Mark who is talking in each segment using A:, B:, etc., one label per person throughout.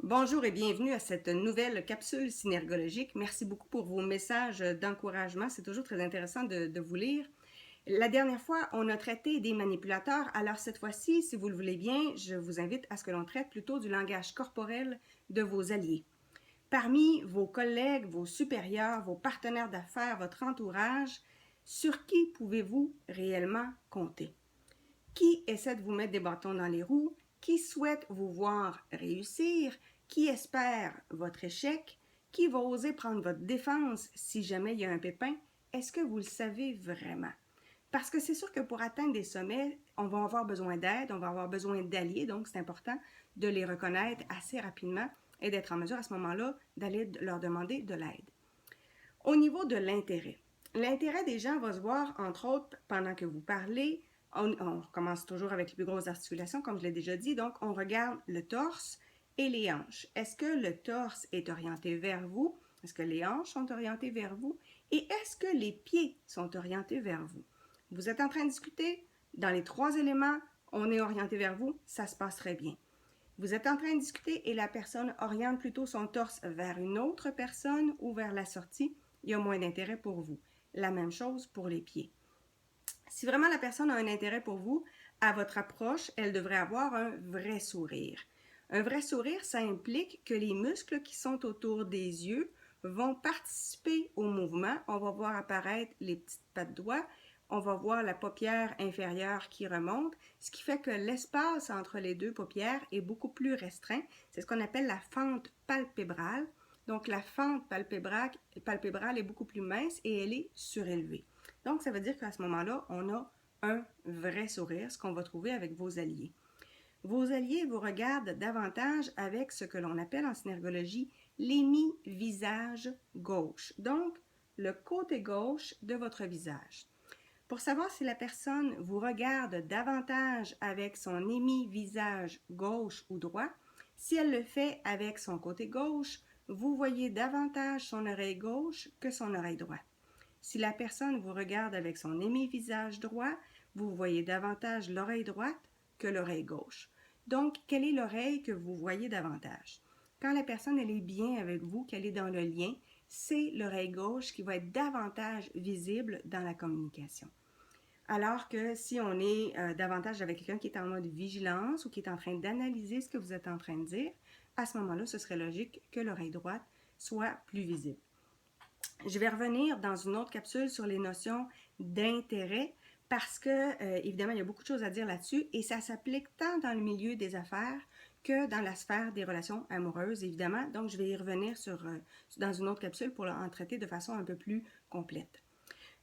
A: Bonjour et bienvenue à cette nouvelle capsule synergologique. Merci beaucoup pour vos messages d'encouragement. C'est toujours très intéressant de vous lire. La dernière fois, on a traité des manipulateurs. Alors cette fois-ci, si vous le voulez bien, je vous invite à ce que l'on traite plutôt du langage corporel de vos alliés. Parmi vos collègues, vos supérieurs, vos partenaires d'affaires, votre entourage, sur qui pouvez-vous réellement compter? Qui essaie de vous mettre des bâtons dans les roues? Qui souhaite vous voir réussir? Qui espère votre échec? Qui va oser prendre votre défense si jamais il y a un pépin? Est-ce que vous le savez vraiment? Parce que c'est sûr que pour atteindre des sommets, on va avoir besoin d'aide, on va avoir besoin d'alliés, donc c'est important de les reconnaître assez rapidement et d'être en mesure à ce moment-là d'aller leur demander de l'aide. Au niveau de l'intérêt, l'intérêt des gens va se voir, entre autres, pendant que vous parlez. On commence toujours avec les plus grosses articulations, comme je l'ai déjà dit. Donc, on regarde le torse et les hanches. Est-ce que le torse est orienté vers vous? Est-ce que les hanches sont orientées vers vous? Et est-ce que les pieds sont orientés vers vous? Vous êtes en train de discuter. Dans les trois éléments, on est orienté vers vous. Ça se passe très bien. Vous êtes en train de discuter et la personne oriente plutôt son torse vers une autre personne ou vers la sortie. Il y a moins d'intérêt pour vous. La même chose pour les pieds. Si vraiment la personne a un intérêt pour vous, à votre approche, elle devrait avoir un vrai sourire. Un vrai sourire, ça implique que les muscles qui sont autour des yeux vont participer au mouvement. On va voir apparaître les petites pattes de doigts, on va voir la paupière inférieure qui remonte, ce qui fait que l'espace entre les deux paupières est beaucoup plus restreint. C'est ce qu'on appelle la fente palpébrale. Donc, la fente palpébrale est beaucoup plus mince et elle est surélevée. Donc, ça veut dire qu'à ce moment-là, on a un vrai sourire, ce qu'on va trouver avec vos alliés. Vos alliés vous regardent davantage avec ce que l'on appelle en synergologie l'hémi-visage gauche, donc le côté gauche de votre visage. Pour savoir si la personne vous regarde davantage avec son hémi-visage gauche ou droit, si elle le fait avec son côté gauche, vous voyez davantage son oreille gauche que son oreille droite. Si la personne vous regarde avec son hémi-visage droit, vous voyez davantage l'oreille droite que l'oreille gauche. Donc, quelle est l'oreille que vous voyez davantage? Quand la personne elle est bien avec vous, qu'elle est dans le lien, c'est l'oreille gauche qui va être davantage visible dans la communication. Alors que si on est davantage avec quelqu'un qui est en mode vigilance ou qui est en train d'analyser ce que vous êtes en train de dire, à ce moment-là, ce serait logique que l'oreille droite soit plus visible. Je vais revenir dans une autre capsule sur les notions d'intérêt parce que, évidemment, il y a beaucoup de choses à dire là-dessus et ça s'applique tant dans le milieu des affaires que dans la sphère des relations amoureuses, évidemment. Donc, je vais y revenir dans une autre capsule pour en traiter de façon un peu plus complète.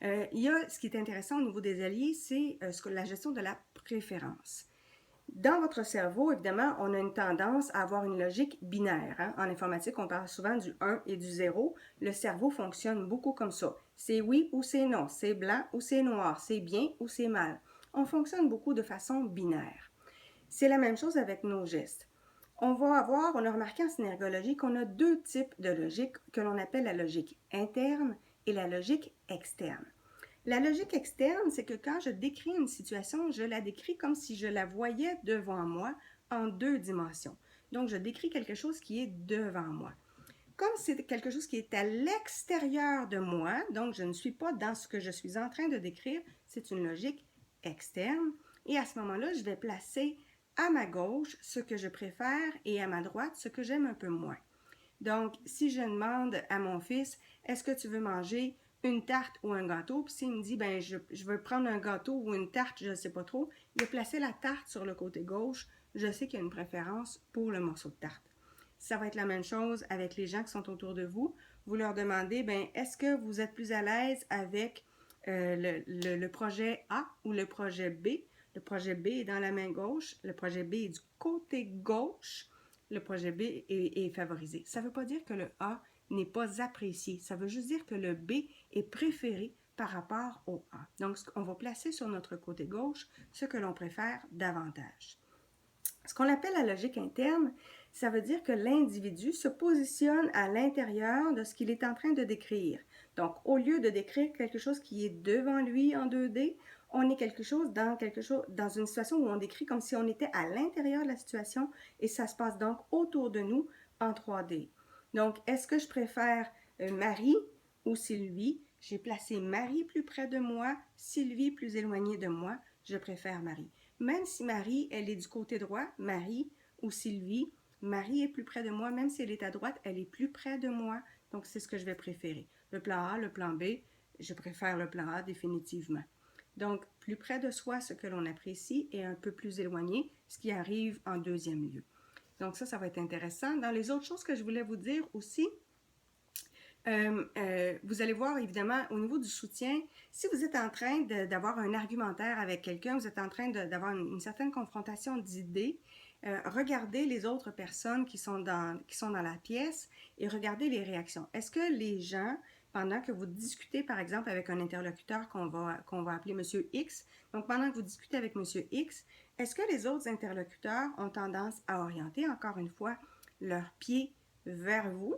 A: Il y a ce qui est intéressant au niveau des alliés, c'est la gestion de la préférence. Dans votre cerveau, évidemment, on a une tendance à avoir une logique binaire. Hein? En informatique, on parle souvent du 1 et du 0. Le cerveau fonctionne beaucoup comme ça. C'est oui ou c'est non, c'est blanc ou c'est noir, c'est bien ou c'est mal. On fonctionne beaucoup de façon binaire. C'est la même chose avec nos gestes. On a remarqué en synergologie qu'on a deux types de logique que l'on appelle la logique interne et la logique externe. La logique externe, c'est que quand je décris une situation, je la décris comme si je la voyais devant moi en deux dimensions. Donc, je décris quelque chose qui est devant moi. Comme c'est quelque chose qui est à l'extérieur de moi, donc je ne suis pas dans ce que je suis en train de décrire, c'est une logique externe. Et à ce moment-là, je vais placer à ma gauche ce que je préfère et à ma droite ce que j'aime un peu moins. Donc, si je demande à mon fils, est-ce que tu veux manger une tarte ou un gâteau? Puis s'il me dit, ben, je veux prendre un gâteau ou une tarte, je ne sais pas trop, il a placé la tarte sur le côté gauche. Je sais qu'il y a une préférence pour le morceau de tarte. Ça va être la même chose avec les gens qui sont autour de vous. Vous leur demandez, ben, est-ce que vous êtes plus à l'aise avec le projet A ou le projet B? Le projet B est dans la main gauche, le projet B est du côté gauche, le projet B est favorisé. Ça ne veut pas dire que le A n'est pas apprécié, ça veut juste dire que le B est préféré par rapport au A. Donc, on va placer sur notre côté gauche ce que l'on préfère davantage. Ce qu'on appelle la logique interne, ça veut dire que l'individu se positionne à l'intérieur de ce qu'il est en train de décrire. Donc, au lieu de décrire quelque chose qui est devant lui en 2D, on est dans une situation où on décrit comme si on était à l'intérieur de la situation et ça se passe donc autour de nous en 3D. Donc, est-ce que je préfère Marie ou Sylvie? J'ai placé Marie plus près de moi, Sylvie plus éloignée de moi. Je préfère Marie. Même si Marie, elle est du côté droit, Marie ou Sylvie, Marie est plus près de moi. Même si elle est à droite, elle est plus près de moi. Donc, c'est ce que je vais préférer. Le plan A, le plan B, je préfère le plan A définitivement. Donc, plus près de soi, ce que l'on apprécie, et un peu plus éloigné, ce qui arrive en deuxième lieu. Donc ça va être intéressant. Dans les autres choses que je voulais vous dire aussi, vous allez voir évidemment au niveau du soutien, si vous êtes en train d'avoir un argumentaire avec quelqu'un, vous êtes en train d'avoir une certaine confrontation d'idées, regardez les autres personnes qui sont dans la pièce et regardez les réactions. Est-ce que les gens, pendant que vous discutez par exemple avec un interlocuteur qu'on va appeler Monsieur X, donc pendant que vous discutez avec Monsieur X, est-ce que les autres interlocuteurs ont tendance à orienter encore une fois leurs pieds vers vous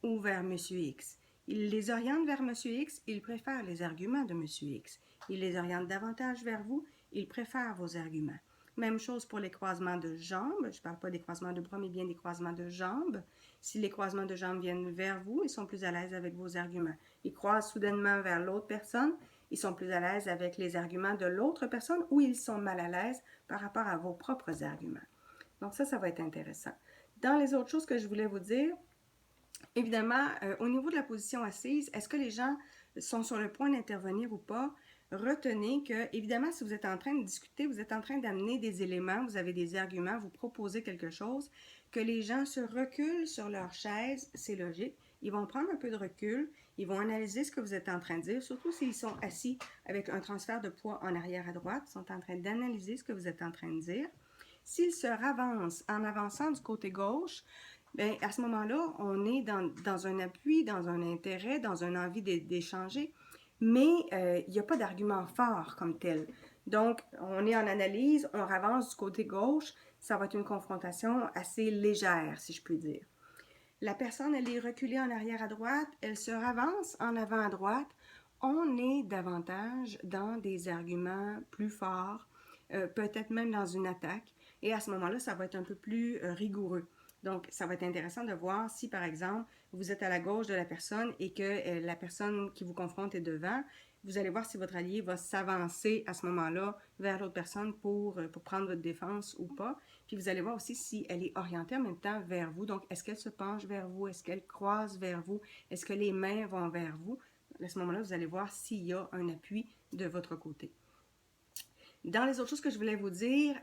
A: ou vers Monsieur X? Ils les orientent vers Monsieur X, ils préfèrent les arguments de Monsieur X. Ils les orientent davantage vers vous, ils préfèrent vos arguments. Même chose pour les croisements de jambes. Je ne parle pas des croisements de bras, mais bien des croisements de jambes. Si les croisements de jambes viennent vers vous, ils sont plus à l'aise avec vos arguments. Ils croisent soudainement vers l'autre personne, ils sont plus à l'aise avec les arguments de l'autre personne ou ils sont mal à l'aise par rapport à vos propres arguments. Donc ça va être intéressant. Dans les autres choses que je voulais vous dire, évidemment, au niveau de la position assise, est-ce que les gens sont sur le point d'intervenir ou pas? Retenez que, évidemment, si vous êtes en train de discuter, vous êtes en train d'amener des éléments, vous avez des arguments, vous proposez quelque chose, que les gens se reculent sur leur chaise, c'est logique. Ils vont prendre un peu de recul, ils vont analyser ce que vous êtes en train de dire, surtout s'ils sont assis avec un transfert de poids en arrière à droite, ils sont en train d'analyser ce que vous êtes en train de dire. S'ils se ravancent en avançant du côté gauche, bien, à ce moment-là, on est dans un appui, dans un intérêt, dans une envie d'échanger, mais il n'y a pas d'argument fort comme tel. Donc, on est en analyse, on avance du côté gauche, ça va être une confrontation assez légère, si je puis dire. La personne, elle est reculée en arrière à droite, elle se ravance en avant à droite. On est davantage dans des arguments plus forts, peut-être même dans une attaque. Et à ce moment-là, ça va être un peu plus rigoureux. Donc, ça va être intéressant de voir si, par exemple, vous êtes à la gauche de la personne et que la personne qui vous confronte est devant. Vous allez voir si votre allié va s'avancer à ce moment-là vers l'autre personne pour prendre votre défense ou pas. Puis vous allez voir aussi si elle est orientée en même temps vers vous. Donc, est-ce qu'elle se penche vers vous? Est-ce qu'elle croise vers vous? Est-ce que les mains vont vers vous? À ce moment-là, vous allez voir s'il y a un appui de votre côté. Dans les autres choses que je voulais vous dire,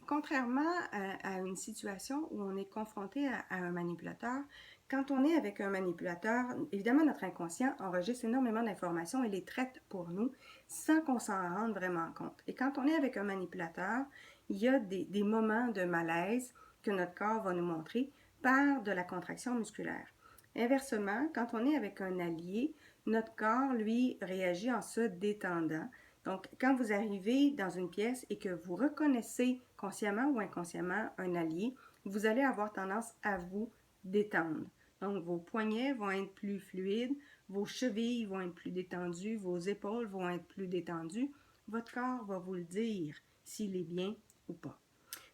A: contrairement à une situation où on est confronté à un manipulateur, quand on est avec un manipulateur, évidemment, notre inconscient enregistre énormément d'informations et les traite pour nous sans qu'on s'en rende vraiment compte. Et quand on est avec un manipulateur, il y a des moments de malaise que notre corps va nous montrer par de la contraction musculaire. Inversement, quand on est avec un allié, notre corps, lui, réagit en se détendant. Donc, quand vous arrivez dans une pièce et que vous reconnaissez consciemment ou inconsciemment un allié, vous allez avoir tendance à vous détendre. Donc, vos poignets vont être plus fluides, vos chevilles vont être plus détendues, vos épaules vont être plus détendues. Votre corps va vous le dire s'il est bien ou pas.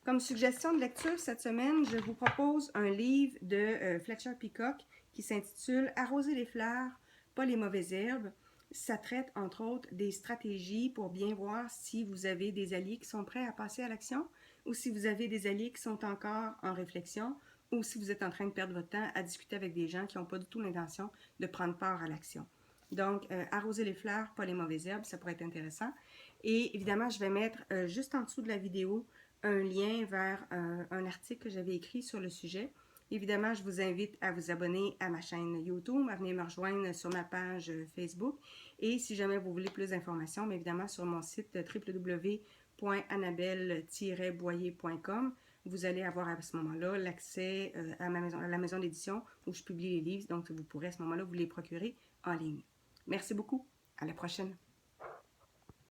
A: Comme suggestion de lecture cette semaine, je vous propose un livre de Fletcher Peacock qui s'intitule « Arroser les fleurs, pas les mauvaises herbes ». Ça traite, entre autres, des stratégies pour bien voir si vous avez des alliés qui sont prêts à passer à l'action ou si vous avez des alliés qui sont encore en réflexion ou si vous êtes en train de perdre votre temps à discuter avec des gens qui n'ont pas du tout l'intention de prendre part à l'action. Donc, arroser les fleurs, pas les mauvaises herbes, ça pourrait être intéressant. Et évidemment, je vais mettre juste en dessous de la vidéo un lien vers un article que j'avais écrit sur le sujet. Évidemment, je vous invite à vous abonner à ma chaîne YouTube, à venir me rejoindre sur ma page Facebook. Et si jamais vous voulez plus d'informations, bien évidemment, sur mon site www.annabelle-boyer.com, vous allez avoir à ce moment-là l'accès à la maison d'édition où je publie les livres. Donc, vous pourrez à ce moment-là vous les procurer en ligne. Merci beaucoup. À la prochaine.